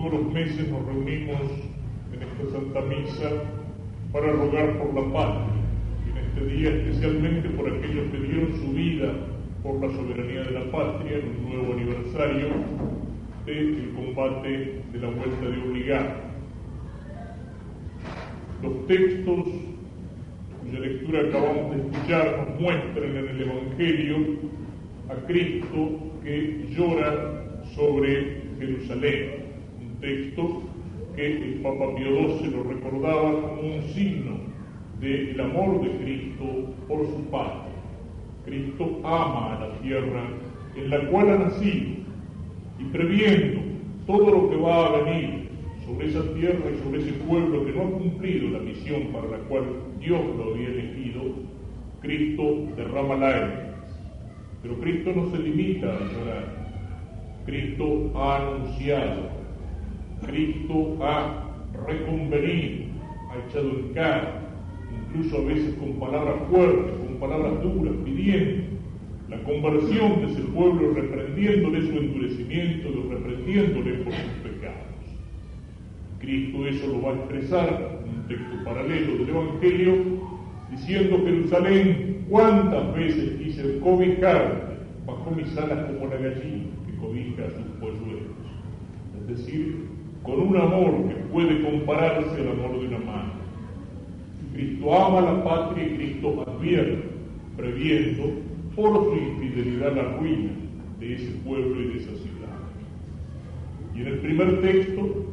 todos los meses nos reunimos en esta Santa Misa para rogar por la patria, y en este día especialmente por aquellos que dieron su vida por la soberanía de la patria en un nuevo aniversario del combate de la Vuelta de Obligado. Los textos cuya lectura acabamos de escuchar nos muestran en el Evangelio a Cristo que llora sobre Jerusalén, un texto que el Papa Pío XII lo recordaba como un signo del amor de Cristo por su patria. Cristo ama a la tierra en la cual ha nacido, y previendo todo lo que va a venir sobre esa tierra y sobre ese pueblo que no ha cumplido la misión para la cual Dios lo había elegido, Cristo derrama lágrimas. Pero Cristo no se limita a llorar. Cristo ha anunciado, Cristo ha reconvenido, ha echado en cara, incluso a veces con palabras fuertes, con palabras duras, pidiendo la conversión de ese pueblo, reprendiéndole su endurecimiento, reprendiéndole por sus pecados. Cristo eso lo va a expresar en un texto paralelo del Evangelio, diciendo: Jerusalén, cuántas veces quise cobijarte bajo mis alas como la gallina que cobija a sus polluelos. Es decir, con un amor que puede compararse al amor de una madre. Cristo ama la patria y Cristo advierte, previendo por su infidelidad la ruina de ese pueblo y de esa ciudad. Y en el primer texto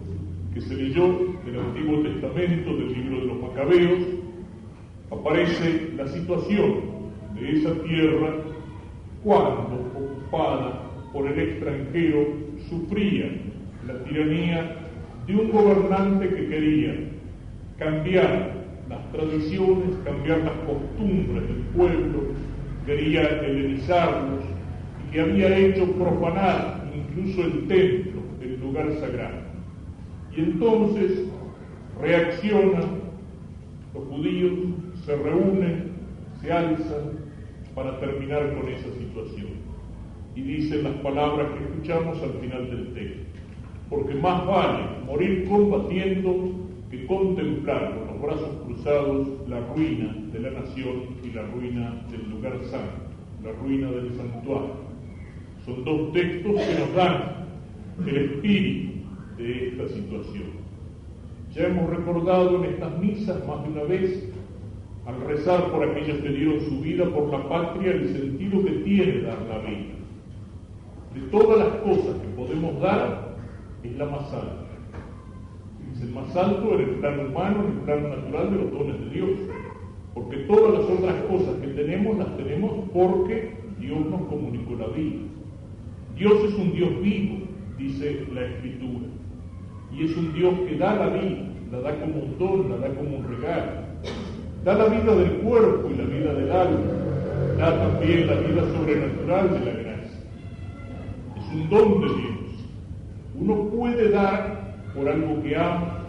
que se leyó del Antiguo Testamento, del libro de los Macabeos, aparece la situación de esa tierra cuando, ocupada por el extranjero, sufría la tiranía de un gobernante que quería cambiar las tradiciones, cambiar las costumbres del pueblo, quería helenizarlos, y que había hecho profanar incluso el templo, el lugar sagrado. Y entonces reaccionan los judíos, se reúnen, se alzan para terminar con esa situación. Y dicen las palabras que escuchamos al final del texto: porque más vale morir combatiendo que contemplar con los brazos cruzados la ruina de la nación y la ruina del lugar santo, la ruina del santuario. Son dos textos que nos dan el espíritu de esta situación. Ya hemos recordado en estas misas más de una vez, al rezar por aquellos que dieron su vida por la patria, el sentido que tiene dar la vida. De todas las cosas que podemos dar, es la más alta. Es el más alto en el plano humano, en el plano natural de los dones de Dios. Porque todas las otras cosas que tenemos, las tenemos porque Dios nos comunicó la vida. Dios es un Dios vivo, dice la Escritura. Y es un Dios que da la vida, la da como un don, la da como un regalo. Da la vida del cuerpo y la vida del alma. Da también la vida sobrenatural de la gracia. Es un don de Dios. Uno puede dar por algo que ama,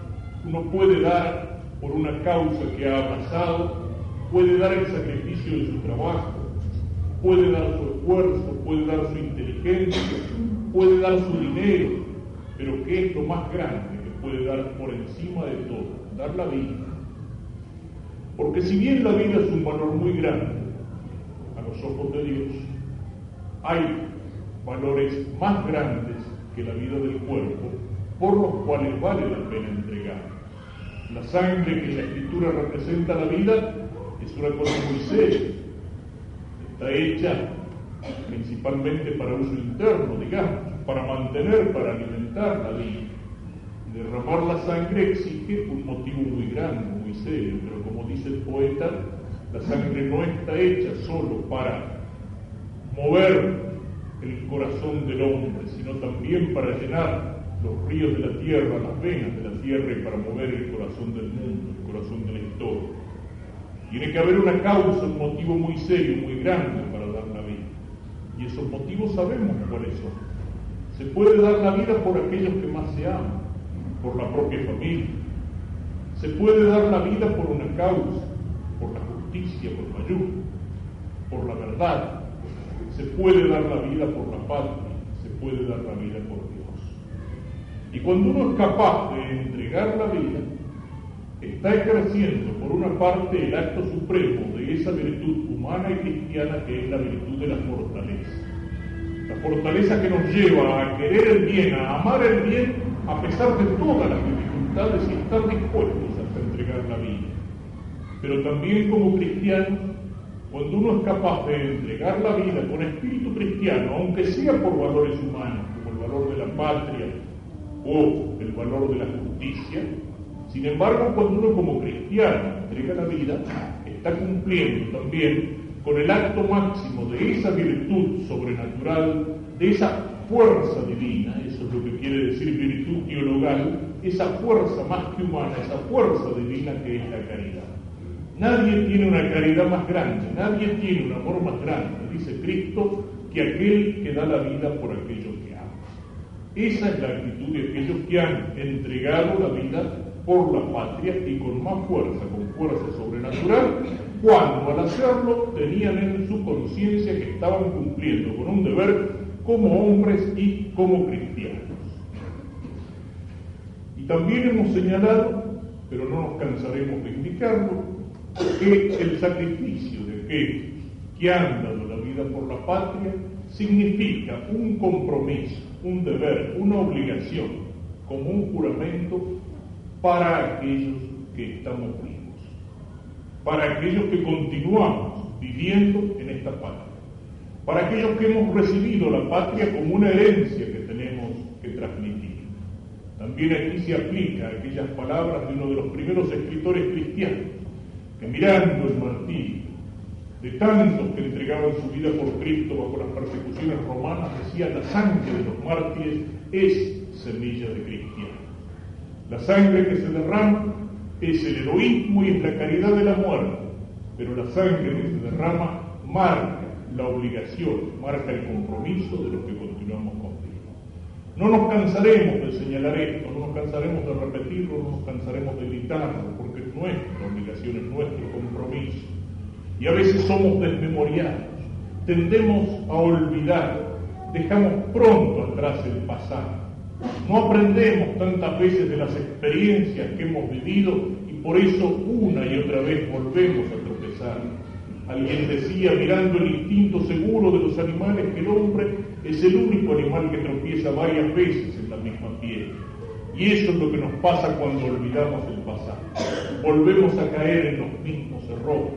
uno puede dar por una causa que ha abrazado, puede dar el sacrificio de su trabajo, puede dar su esfuerzo, puede dar su inteligencia, puede dar su dinero, pero ¿qué es lo más grande que puede dar por encima de todo? Dar la vida. Porque si bien la vida es un valor muy grande a los ojos de Dios, hay valores más grandes que la vida del cuerpo, por los cuales vale la pena entregar. La sangre que en la Escritura representa la vida es una cosa muy seria. Está hecha principalmente para uso interno, digamos, para mantener, para alimentar la vida. Derramar la sangre exige un motivo muy grande, muy serio, pero como dice el poeta, la sangre no está hecha solo para mover el corazón del hombre, sino también para llenar los ríos de la tierra, las venas de la tierra, y para mover el corazón del mundo, el corazón de la historia. Tiene que haber una causa, un motivo muy serio, muy grande para dar la vida. Y esos motivos sabemos cuáles son. Se puede dar la vida por aquellos que más se aman, por la propia familia. Se puede dar la vida por una causa, por la justicia, por la ayuda, por la verdad. Se puede dar la vida por la patria, se puede dar la vida por Dios. Y cuando uno es capaz de entregar la vida, está ejerciendo por una parte el acto supremo de esa virtud humana y cristiana que es la virtud de la fortaleza. La fortaleza que nos lleva a querer el bien, a amar el bien, a pesar de todas las dificultades y estar dispuestos hasta entregar la vida. Pero también como cristianos, cuando uno es capaz de entregar la vida con espíritu cristiano, aunque sea por valores humanos, como el valor de la patria o el valor de la justicia, sin embargo, cuando uno como cristiano entrega la vida, está cumpliendo también con el acto máximo de esa virtud sobrenatural, de esa fuerza divina, eso es lo que quiere decir virtud teologal, esa fuerza más que humana, esa fuerza divina que es la caridad. Nadie tiene una caridad más grande, nadie tiene un amor más grande, dice Cristo, que aquel que da la vida por aquellos que ama. Esa es la actitud de aquellos que han entregado la vida por la patria y con más fuerza, con fuerza sobrenatural, cuando al hacerlo tenían en su conciencia que estaban cumpliendo con un deber como hombres y como cristianos. Y también hemos señalado, pero no nos cansaremos de indicarlo, que el sacrificio de aquellos que han dado la vida por la patria significa un compromiso, un deber, una obligación, como un juramento para aquellos que estamos vivos, para aquellos que continuamos viviendo en esta patria, para aquellos que hemos recibido la patria como una herencia que tenemos que transmitir. También aquí se aplica aquellas palabras de uno de los primeros escritores cristianos, que mirando el martirio de tantos que entregaban su vida por Cristo bajo las persecuciones romanas, decía: la sangre de los mártires es semilla de cristianos. La sangre que se derrama es el heroísmo y es la caridad de la muerte, pero la sangre que se derrama marca la obligación, marca el compromiso de los que continuamos con Dios. No nos cansaremos de señalar esto, no nos cansaremos de repetirlo, no nos cansaremos de gritarlo, porque es nuestra obligación, es nuestro compromiso. Y a veces somos desmemoriados, tendemos a olvidar, dejamos pronto atrás el pasado. No aprendemos tantas veces de las experiencias que hemos vivido y por eso una y otra vez volvemos a tropezar. Alguien decía, mirando el instinto seguro de los animales, que el hombre es el único animal que tropieza varias veces en la misma piedra. Y eso es lo que nos pasa cuando olvidamos el pasado. Volvemos a caer en los mismos errores,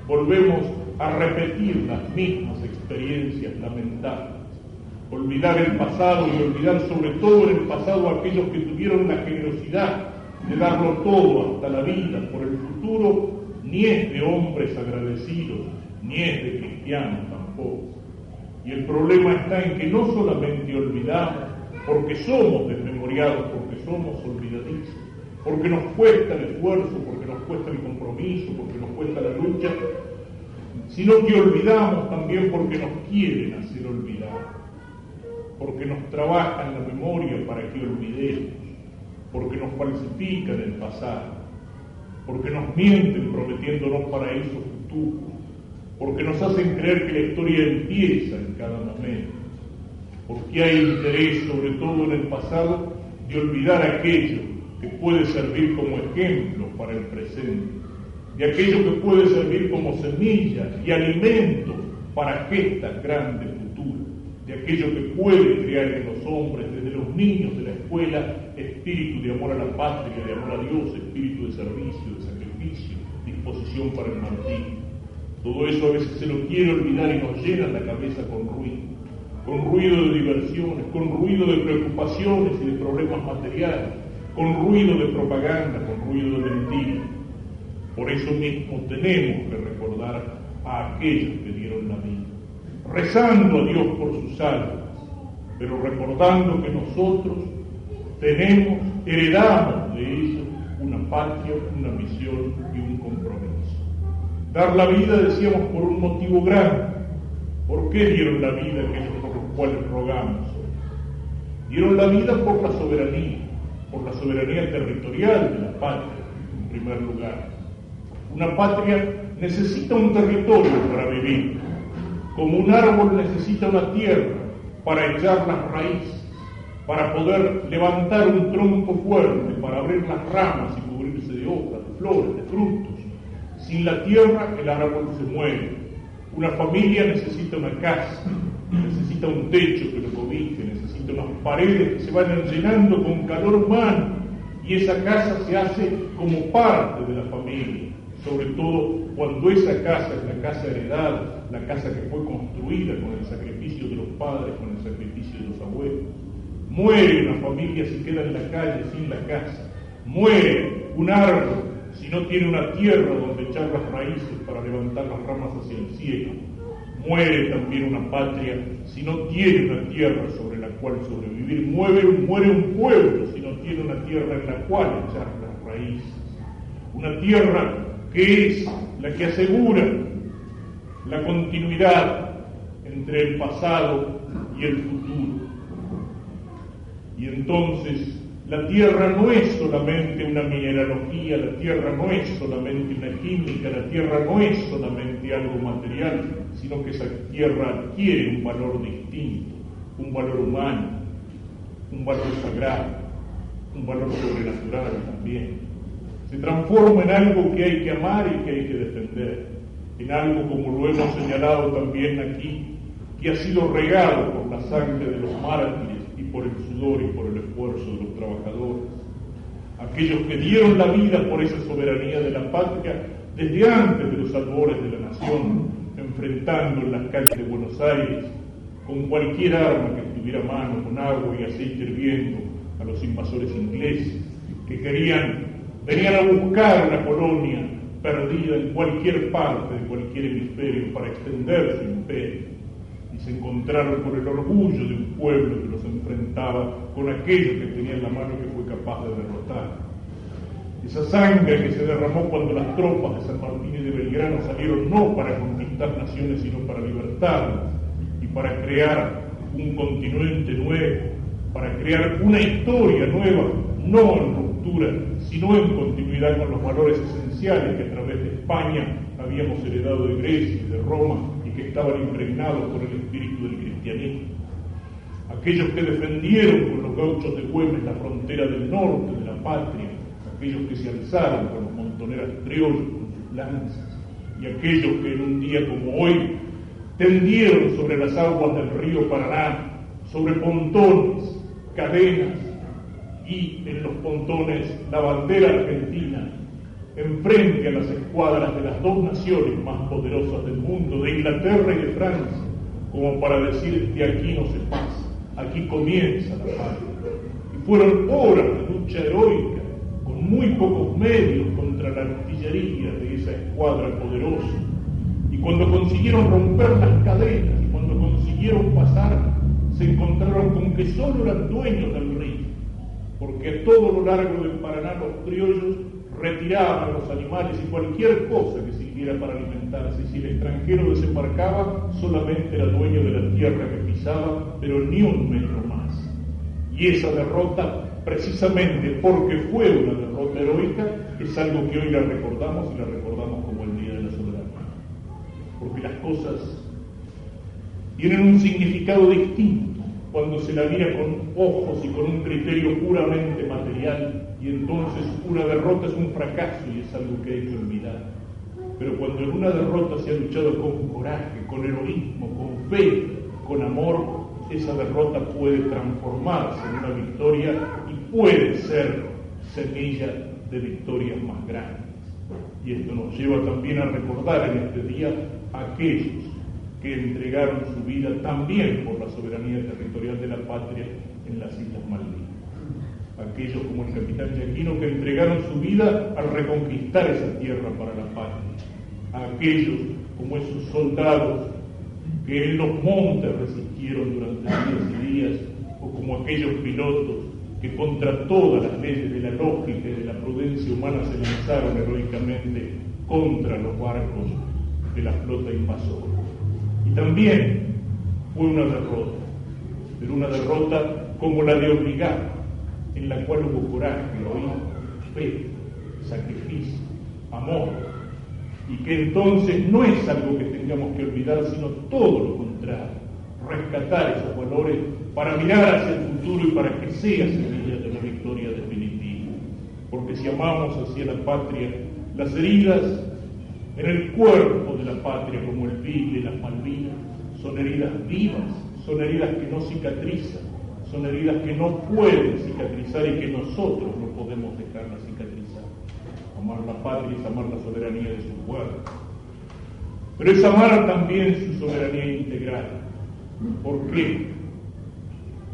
volvemos a repetir las mismas experiencias lamentables. Olvidar el pasado y olvidar sobre todo en el pasado a aquellos que tuvieron la generosidad de darlo todo hasta la vida por el futuro, ni es de hombres agradecidos, ni es de cristianos tampoco. Y el problema está en que no solamente olvidamos porque somos desmemoriados, porque somos olvidadizos, porque nos cuesta el esfuerzo, porque nos cuesta el compromiso, porque nos cuesta la lucha, sino que olvidamos también porque nos quieren hacer olvidar, porque nos trabajan la memoria para que olvidemos, porque nos falsifican el pasado, porque nos mienten prometiéndonos paraísos futuros, porque nos hacen creer que la historia empieza en cada momento, porque hay interés, sobre todo en el pasado, de olvidar aquello que puede servir como ejemplo para el presente, de aquello que puede servir como semilla y alimento para gestas grandes futuras, de aquello que puede crear en los hombres, desde los niños de la escuela, espíritu de amor a la patria, de amor a Dios, espíritu de servicio, de sacrificio, disposición para el martirio. Todo eso a veces se lo quiere olvidar y nos llena la cabeza con ruido de diversiones, con ruido de preocupaciones y de problemas materiales, con ruido de propaganda, con ruido de mentiras. Por eso mismo tenemos que recordar a aquellos que dieron la vida, rezando a Dios por sus almas, pero recordando que nosotros heredamos de ellos una patria, una misión y un compromiso. Dar la vida, decíamos, por un motivo grande. ¿Por qué dieron la vida aquellos por los cuales rogamos? Dieron la vida por la soberanía territorial de la patria, en primer lugar. Una patria necesita un territorio para vivir, como un árbol necesita una tierra para echar las raíces, para poder levantar un tronco fuerte, para abrir las ramas y cubrirse de hojas, de flores, de frutos. Sin la tierra el árbol se muere. Una familia necesita una casa, necesita un techo que lo cobije, necesita unas paredes que se vayan llenando con calor humano, y esa casa se hace como parte de la familia, sobre todo cuando esa casa es la casa heredada, la casa que fue construida con el sacrificio de los padres, con el sacrificio de los abuelos. Muere una familia si queda en la calle sin la casa, muere un árbol si no tiene una tierra donde echar las raíces para levantar las ramas hacia el cielo. Muere también una patria si no tiene una tierra sobre la cual sobrevivir. Muere un pueblo si no tiene una tierra en la cual echar las raíces. Una tierra que es la que asegura la continuidad entre el pasado y el futuro. Y entonces la tierra no es solamente una mineralogía, la tierra no es solamente una química, la tierra no es solamente algo material, sino que esa tierra adquiere un valor distinto, un valor humano, un valor sagrado, un valor sobrenatural también. Se transforma en algo que hay que amar y que hay que defender, en algo, como lo hemos señalado también aquí, que ha sido regado por la sangre de los mártires y por el sudor y por el esfuerzo de los trabajadores. Aquellos que dieron la vida por esa soberanía de la patria desde antes de los albores de la nación, enfrentando en las calles de Buenos Aires con cualquier arma que estuviera a mano, con agua y aceite hirviendo, a los invasores ingleses que venían a buscar una colonia perdida en cualquier parte de cualquier hemisferio para extender su imperio. Se encontraron con el orgullo de un pueblo que los enfrentaba con aquello que tenía en la mano que fue capaz de derrotar. Esa sangre que se derramó cuando las tropas de San Martín y de Belgrano salieron no para conquistar naciones, sino para libertarlas y para crear un continente nuevo, para crear una historia nueva, no en ruptura, sino en continuidad con los valores esenciales que a través de España habíamos heredado de Grecia y de Roma, que estaban impregnados por el espíritu del cristianismo. Aquellos que defendieron con los gauchos de Güemes la frontera del norte de la patria, aquellos que se alzaron con los montoneras criollos con sus lanzas, y aquellos que en un día como hoy tendieron sobre las aguas del río Paraná, sobre pontones, cadenas, y en los pontones la bandera argentina, enfrente a las escuadras de las dos naciones más poderosas del mundo, de Inglaterra y de Francia, como para decir que aquí no se pasa, aquí comienza la patria. Y fueron horas de lucha heroica, con muy pocos medios contra la artillería de esa escuadra poderosa. Y cuando consiguieron romper las cadenas, y cuando consiguieron pasar, se encontraron con que solo eran dueños del río, porque a todo lo largo del Paraná los criollos retiraban los animales y cualquier cosa que sirviera para alimentarse. Si el extranjero desembarcaba, solamente era dueño de la tierra que pisaba, pero ni un metro más. Y esa derrota, precisamente porque fue una derrota heroica, es algo que hoy la recordamos y la recordamos como el Día de la Soberanía. Porque las cosas tienen un significado distinto cuando se la mira con ojos y con un criterio puramente material, y entonces una derrota es un fracaso y es algo que hay que olvidar. Pero cuando en una derrota se ha luchado con coraje, con heroísmo, con fe, con amor, esa derrota puede transformarse en una victoria y puede ser semilla de victorias más grandes. Y esto nos lleva también a recordar en este día a aquellos que entregaron su vida también por la soberanía territorial de la patria en las Islas Malvinas. Aquellos como el capitán Yaquino que entregaron su vida al reconquistar esa tierra para la patria. Aquellos como esos soldados que en los montes resistieron durante días y días, o como aquellos pilotos que contra todas las leyes de la lógica y de la prudencia humana se lanzaron heroicamente contra los barcos de la flota invasora. Y también fue una derrota, pero una derrota como la de Obligado, en la cual hubo coraje, heroísmo, fe, sacrificio, amor, y que entonces no es algo que tengamos que olvidar, sino todo lo contrario, rescatar esos valores para mirar hacia el futuro y para que sea semilla de la victoria definitiva. Porque si amamos hacia la patria, las heridas en el cuerpo de la patria, como el Beagle y las Malvinas, son heridas vivas, son heridas que no cicatrizan, son heridas que no pueden cicatrizar y que nosotros no podemos dejarlas cicatrizar. Amar la patria es amar la soberanía de su pueblo, pero es amar también su soberanía integral. ¿Por qué?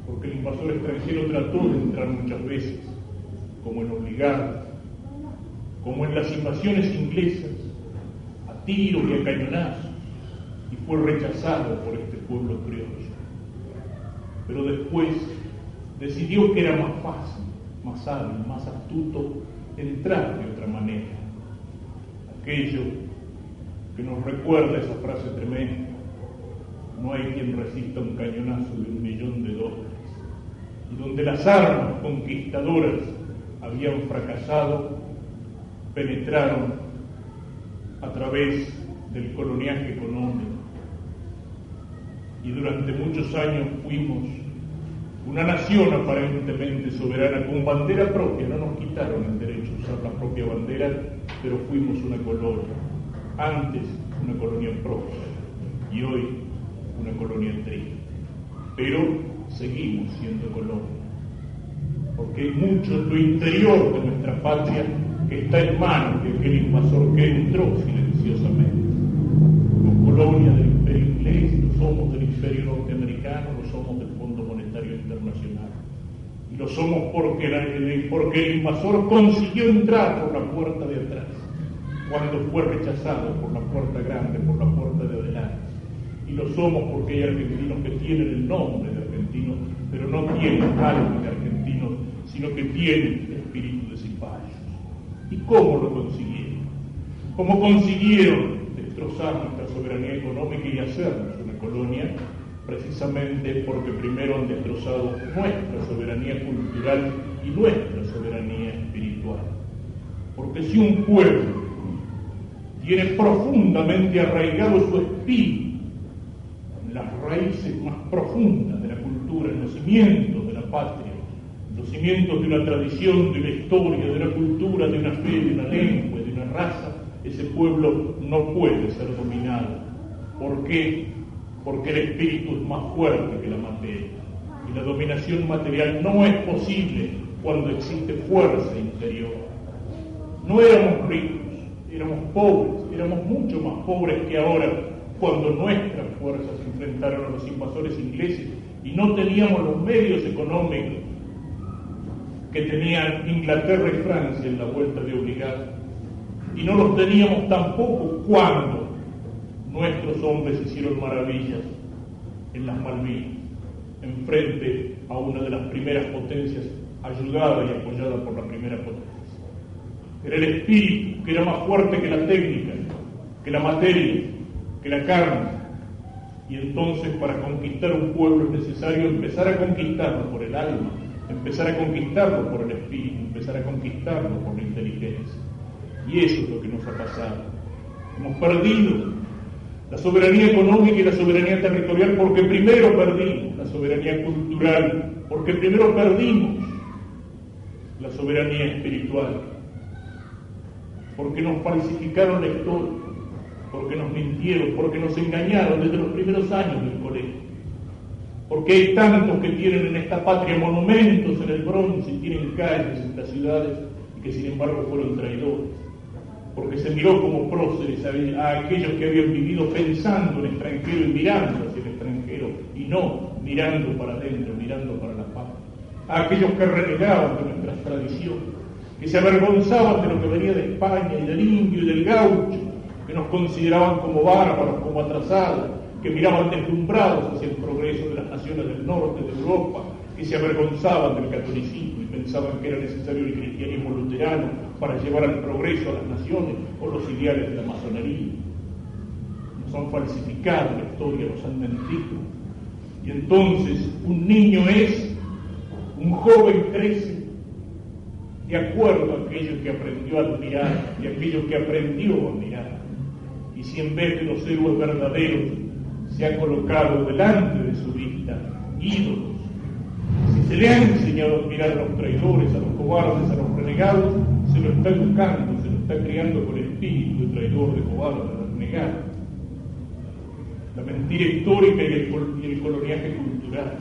Porque el invasor extranjero trató de entrar muchas veces, como en Obligado, como en las invasiones inglesas, a tiros y a cañonazos, y fue rechazado por este pueblo criollo. Pero después decidió que era más fácil, más hábil, más astuto entrar de otra manera. Aquello que nos recuerda esa frase tremenda: no hay quien resista un cañonazo de $1.000.000, y donde las armas conquistadoras habían fracasado, penetraron a través del coloniaje económico, y durante muchos años fuimos una nación aparentemente soberana con bandera propia. No nos quitaron el derecho a usar la propia bandera, pero fuimos una colonia, antes una colonia próspera y hoy una colonia triste. Pero seguimos siendo colonia, porque hay mucho en lo interior de nuestra patria que está en manos de aquel invasor que entró silenciosamente. Como colonia del Imperio Inglés, lo somos del Imperio Norteamericano, lo somos del Fondo Monetario Internacional. Y lo somos porque el invasor consiguió entrar por la puerta de atrás, cuando fue rechazado por la puerta grande, por la puerta de adelante. Y lo somos porque hay argentinos que tienen el nombre de argentinos, pero no tienen alma de argentinos, sino que tienen espíritu de cipayos. ¿Y cómo lo consiguieron? ¿Cómo consiguieron destrozar nuestra soberanía económica y hacernos una colonia? Precisamente porque primero han destrozado nuestra soberanía cultural y nuestra soberanía espiritual. Porque si un pueblo tiene profundamente arraigado su espíritu en las raíces más profundas de la cultura, en los cimientos de la patria, en los cimientos de una tradición, de una historia, de una cultura, de una fe, de una lengua, de una raza, ese pueblo no puede ser dominado. ¿Por qué? Porque el espíritu es más fuerte que la materia. Y la dominación material no es posible cuando existe fuerza interior. No éramos ricos, éramos pobres, éramos mucho más pobres que ahora, cuando nuestras fuerzas se enfrentaron a los invasores ingleses y no teníamos los medios económicos que tenían Inglaterra y Francia en la vuelta de Obligado. Y no los teníamos tampoco cuando nuestros hombres hicieron maravillas en las Malvinas, enfrente a una de las primeras potencias, ayudada y apoyada por la primera potencia. Era el espíritu que era más fuerte que la técnica, que la materia, que la carne. Y entonces, para conquistar un pueblo es necesario empezar a conquistarlo por el alma, empezar a conquistarlo por el espíritu, empezar a conquistarlo por la inteligencia. Y eso es lo que nos ha pasado. Hemos perdido la soberanía económica y la soberanía territorial porque primero perdimos la soberanía cultural, porque primero perdimos la soberanía espiritual, porque nos falsificaron la historia, porque nos mintieron, porque nos engañaron desde los primeros años del colegio, porque hay tantos que tienen en esta patria monumentos en el bronce y tienen calles en las ciudades y que sin embargo fueron traidores, porque se miró como próceres a aquellos que habían vivido pensando en extranjero y mirando hacia el extranjero y no mirando para adentro, mirando para la patria, a aquellos que renegaban de nuestras tradiciones, que se avergonzaban de lo que venía de España y del indio y del gaucho, que nos consideraban como bárbaros, como atrasados, que miraban deslumbrados hacia el progreso de las naciones del norte de Europa, que se avergonzaban del catolicismo y pensaban que era necesario el cristianismo luterano para llevar al progreso a las naciones o los ideales de la masonería. Nos han falsificado la historia, nos han mentido. Y entonces un niño un joven crece de acuerdo a aquello que aprendió a admirar y aquello que aprendió a mirar. Y si en vez de los héroes verdaderos se ha colocado delante de su vista ídolos. Si se le ha enseñado a admirar a los traidores, a los cobardes, a los renegados, se lo está educando, se lo está criando con espíritu de traidor, de cobarde, de renegado. La mentira histórica y el coloniaje cultural.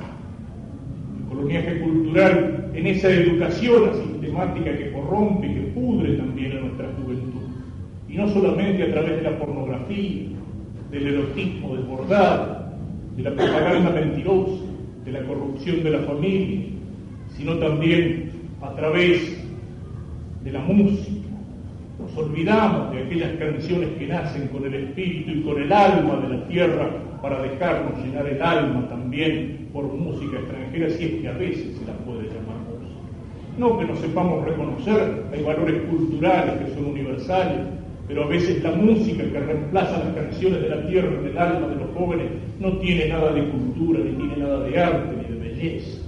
El coloniaje cultural en esa educación asistemática que corrompe y que pudre también a nuestra juventud. Y no solamente a través de la pornografía, del erotismo desbordado, de la propaganda mentirosa, de la corrupción de la familia, sino también a través de la música. Nos olvidamos de aquellas canciones que nacen con el espíritu y con el alma de la tierra para dejarnos llenar el alma también por música extranjera, si es que a veces se la puede llamar música. No que no sepamos reconocer, hay valores culturales que son universales, pero a veces la música que reemplaza las canciones de la tierra en el alma de los jóvenes no tiene nada de cultura, ni tiene nada de arte, ni de belleza.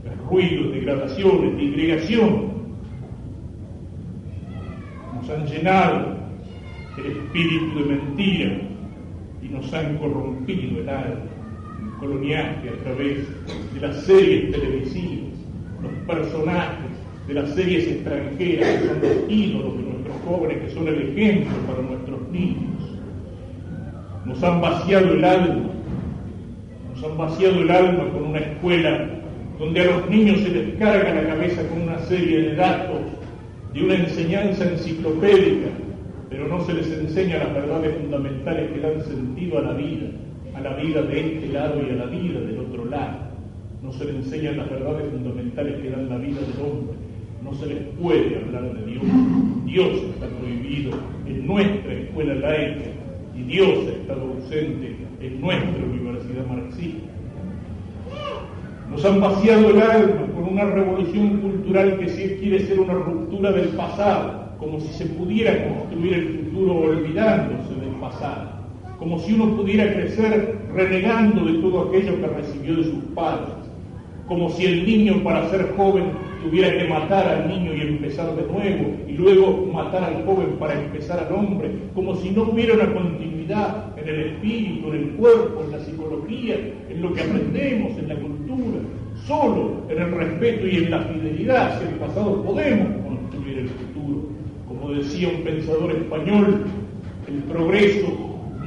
Es ruido, degradaciones, disgregación. Nos han llenado el espíritu de mentira y nos han corrompido el alma, el coloniaje a través de las series televisivas, los personajes de las series extranjeras que son los ídolos de nuestros jóvenes, que son el ejemplo para nuestros niños. Nos han vaciado el alma con una escuela donde a los niños se les carga la cabeza con una serie de datos, de una enseñanza enciclopédica, pero no se les enseña las verdades fundamentales que dan sentido a la vida de este lado y a la vida del otro lado. No se les enseñan las verdades fundamentales que dan la vida del hombre. No se les puede hablar de Dios. Dios está prohibido en nuestra escuela laica y Dios ha estado ausente en nuestra universidad marxista. Nos han vaciado el alma con una revolución cultural que sí quiere ser una ruptura del pasado, como si se pudiera construir el futuro olvidándose del pasado, como si uno pudiera crecer renegando de todo aquello que recibió de sus padres, como si el niño para ser joven tuviera que matar al niño y empezar de nuevo, y luego matar al joven para empezar al hombre, como si no hubiera una continuidad en el espíritu, en el cuerpo, en la psicología, en lo que aprendemos, en la cultura. Solo en el respeto y en la fidelidad hacia el pasado podemos construir el futuro. Como decía un pensador español, el progreso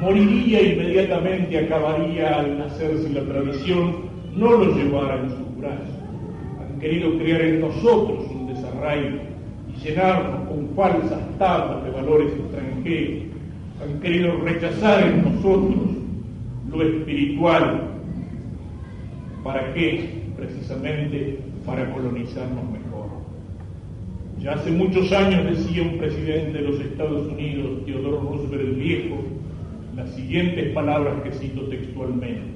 moriría inmediatamente, acabaría al nacer si la tradición no lo llevara en sus brazos. Han querido crear en nosotros un desarraigo y llenarnos con falsas tablas de valores extranjeros. Han querido rechazar en nosotros lo espiritual. ¿Para qué? Precisamente para colonizarnos mejor. Ya hace muchos años decía un presidente de los Estados Unidos, Theodore Roosevelt el Viejo, las siguientes palabras que cito textualmente: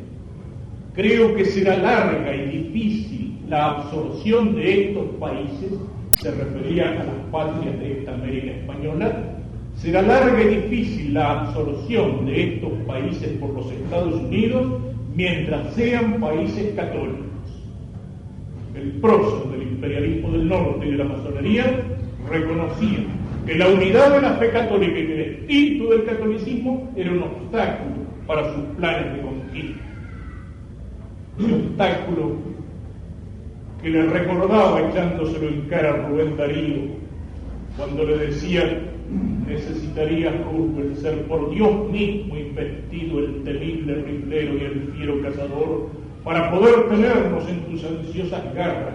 creo que será larga y difícil la absorción de estos países, se refería a las patrias de esta América española, será larga y difícil la absorción de estos países por los Estados Unidos mientras sean países católicos. El prócer del imperialismo del norte y de la masonería reconocía que la unidad de la fe católica y el espíritu del catolicismo era un obstáculo para sus planes de conquista. Ese obstáculo que le recordaba echándoselo en cara a Rubén Darío cuando le decía: necesitaría Roosevelt ser por Dios mismo investido el temible riflero y el fiero cazador para poder tenernos en tus ansiosas garras,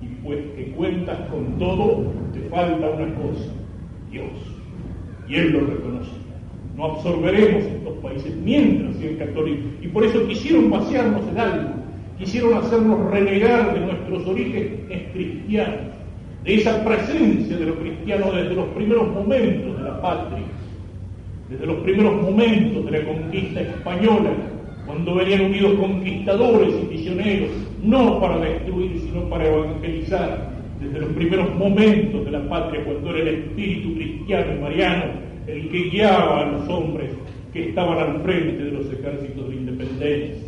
y pues que cuentas con todo, te falta una cosa: Dios. Y él lo reconocía. No absorberemos estos países mientras sean católicos, y por eso quisieron vaciarnos el alma, quisieron hacernos renegar de nuestros orígenes cristianos, de esa presencia de lo cristiano desde los primeros momentos de la patria, desde los primeros momentos de la conquista española, cuando venían unidos conquistadores y misioneros, no para destruir, sino para evangelizar, desde los primeros momentos de la patria, cuando era el espíritu cristiano y mariano el que guiaba a los hombres que estaban al frente de los ejércitos de independencia.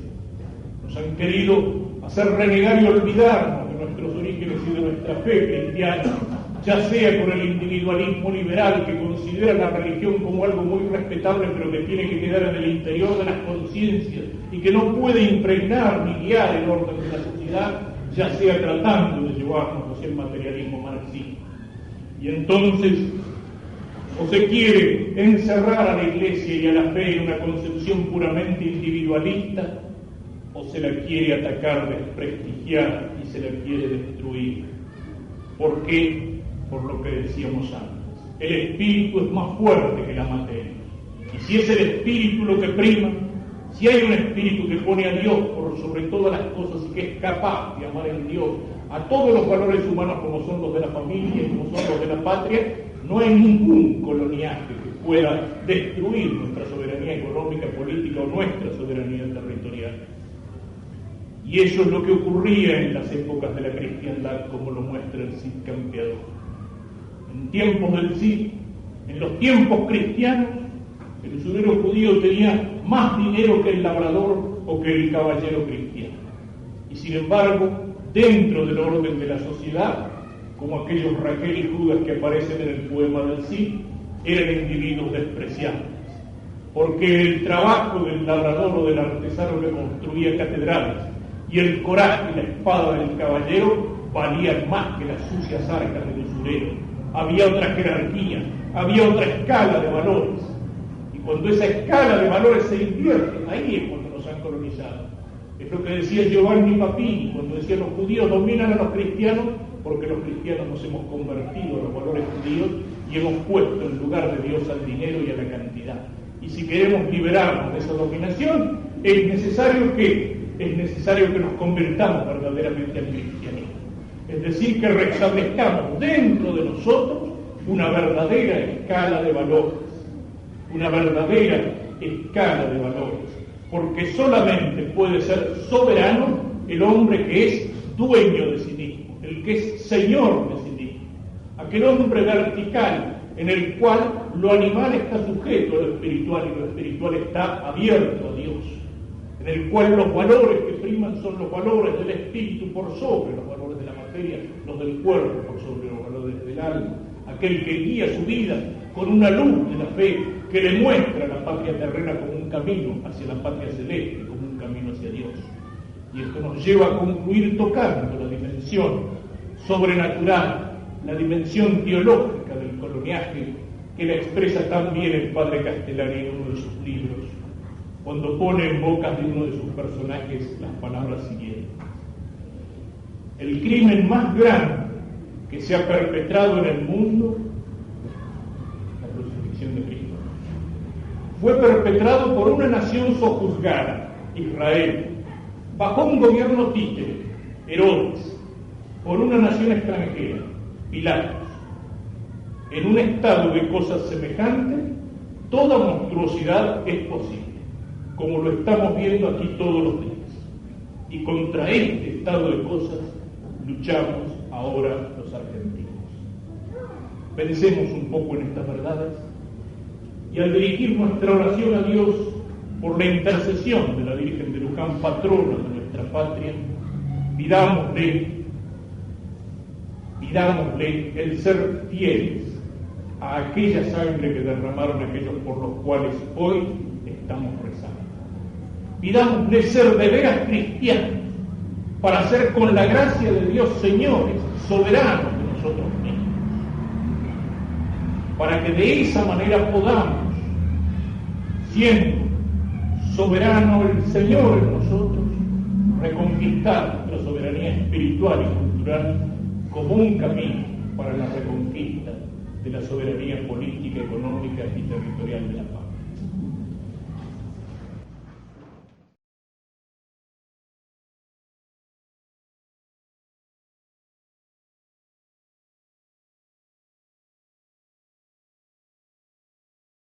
Nos han querido hacer renegar y olvidarnos de nuestros orígenes y de nuestra fe cristiana, ya sea por el individualismo liberal que considera la religión como algo muy respetable pero que tiene que quedar en el interior de las conciencias y que no puede impregnar ni guiar el orden de la sociedad, ya sea tratando de llevarnos hacia el materialismo marxista. Y entonces, o se quiere encerrar a la Iglesia y a la fe en una concepción puramente individualista, o se la quiere atacar, desprestigiar y se la quiere destruir. ¿Por qué? Por lo que decíamos antes. El espíritu es más fuerte que la materia. Y si es el espíritu lo que prima, si hay un espíritu que pone a Dios por sobre todas las cosas y que es capaz de amar en Dios a todos los valores humanos como son los de la familia y como son los de la patria, no hay ningún coloniaje que pueda destruir nuestra soberanía económica, política o nuestra soberanía territorial. Y eso es lo que ocurría en las épocas de la cristiandad, como lo muestra el Cid Campeador. En tiempos del Cid, en los tiempos cristianos, el usurero judío tenía más dinero que el labrador o que el caballero cristiano. Y sin embargo, dentro del orden de la sociedad, como aquellos Raquel y Judas que aparecen en el poema del Cid, eran individuos despreciables, porque el trabajo del labrador o del artesano que construía catedrales y el coraje y la espada del caballero valían más que las sucias arcas del usurero. Había otra jerarquía, había otra escala de valores. Y cuando esa escala de valores se invierte, ahí es cuando nos han colonizado. Es lo que decía Giovanni Papini cuando decía los judíos dominan a los cristianos, porque los cristianos nos hemos convertido a los valores judíos y hemos puesto en lugar de Dios al dinero y a la cantidad. Y si queremos liberarnos de esa dominación, es necesario que nos convirtamos verdaderamente al cristianismo. Es decir, que restablezcamos dentro de nosotros una verdadera escala de valores. Una verdadera escala de valores. Porque solamente puede ser soberano el hombre que es dueño de sí mismo, el que es señor de sí mismo. Aquel hombre vertical en el cual lo animal está sujeto a lo espiritual y lo espiritual está abierto a Dios. En el cual los valores que priman son los valores del espíritu por sobre los valores de la materia, los del cuerpo por sobre los valores del alma. Aquel que guía su vida con una luz de la fe que le muestra la patria terrena como un camino hacia la patria celeste, como un camino hacia Dios. Y esto nos lleva a concluir tocando la dimensión sobrenatural, la dimensión teológica del coloniaje, que la expresa tan bien el padre Castellani en uno de sus libros, cuando pone en bocas de uno de sus personajes las palabras siguientes. El crimen más grande que se ha perpetrado en el mundo, la crucifixión de Cristo, fue perpetrado por una nación sojuzgada, Israel, bajo un gobierno títere, Herodes, por una nación extranjera, Pilatos. En un estado de cosas semejantes, toda monstruosidad es posible, como lo estamos viendo aquí todos los días. Y contra este estado de cosas luchamos ahora los argentinos. Pensemos un poco en estas verdades y al dirigir nuestra oración a Dios por la intercesión de la Virgen de Luján, patrona de nuestra patria, pidámosle el ser fieles a aquella sangre que derramaron aquellos por los cuales hoy estamos rezando. Pidámosle ser de veras cristianos para ser con la gracia de Dios señores, soberanos de nosotros mismos, para que de esa manera podamos, siendo soberano el Señor en nosotros, reconquistar nuestra soberanía espiritual y cultural como un camino para la reconquista de la soberanía política, económica y territorial de la paz.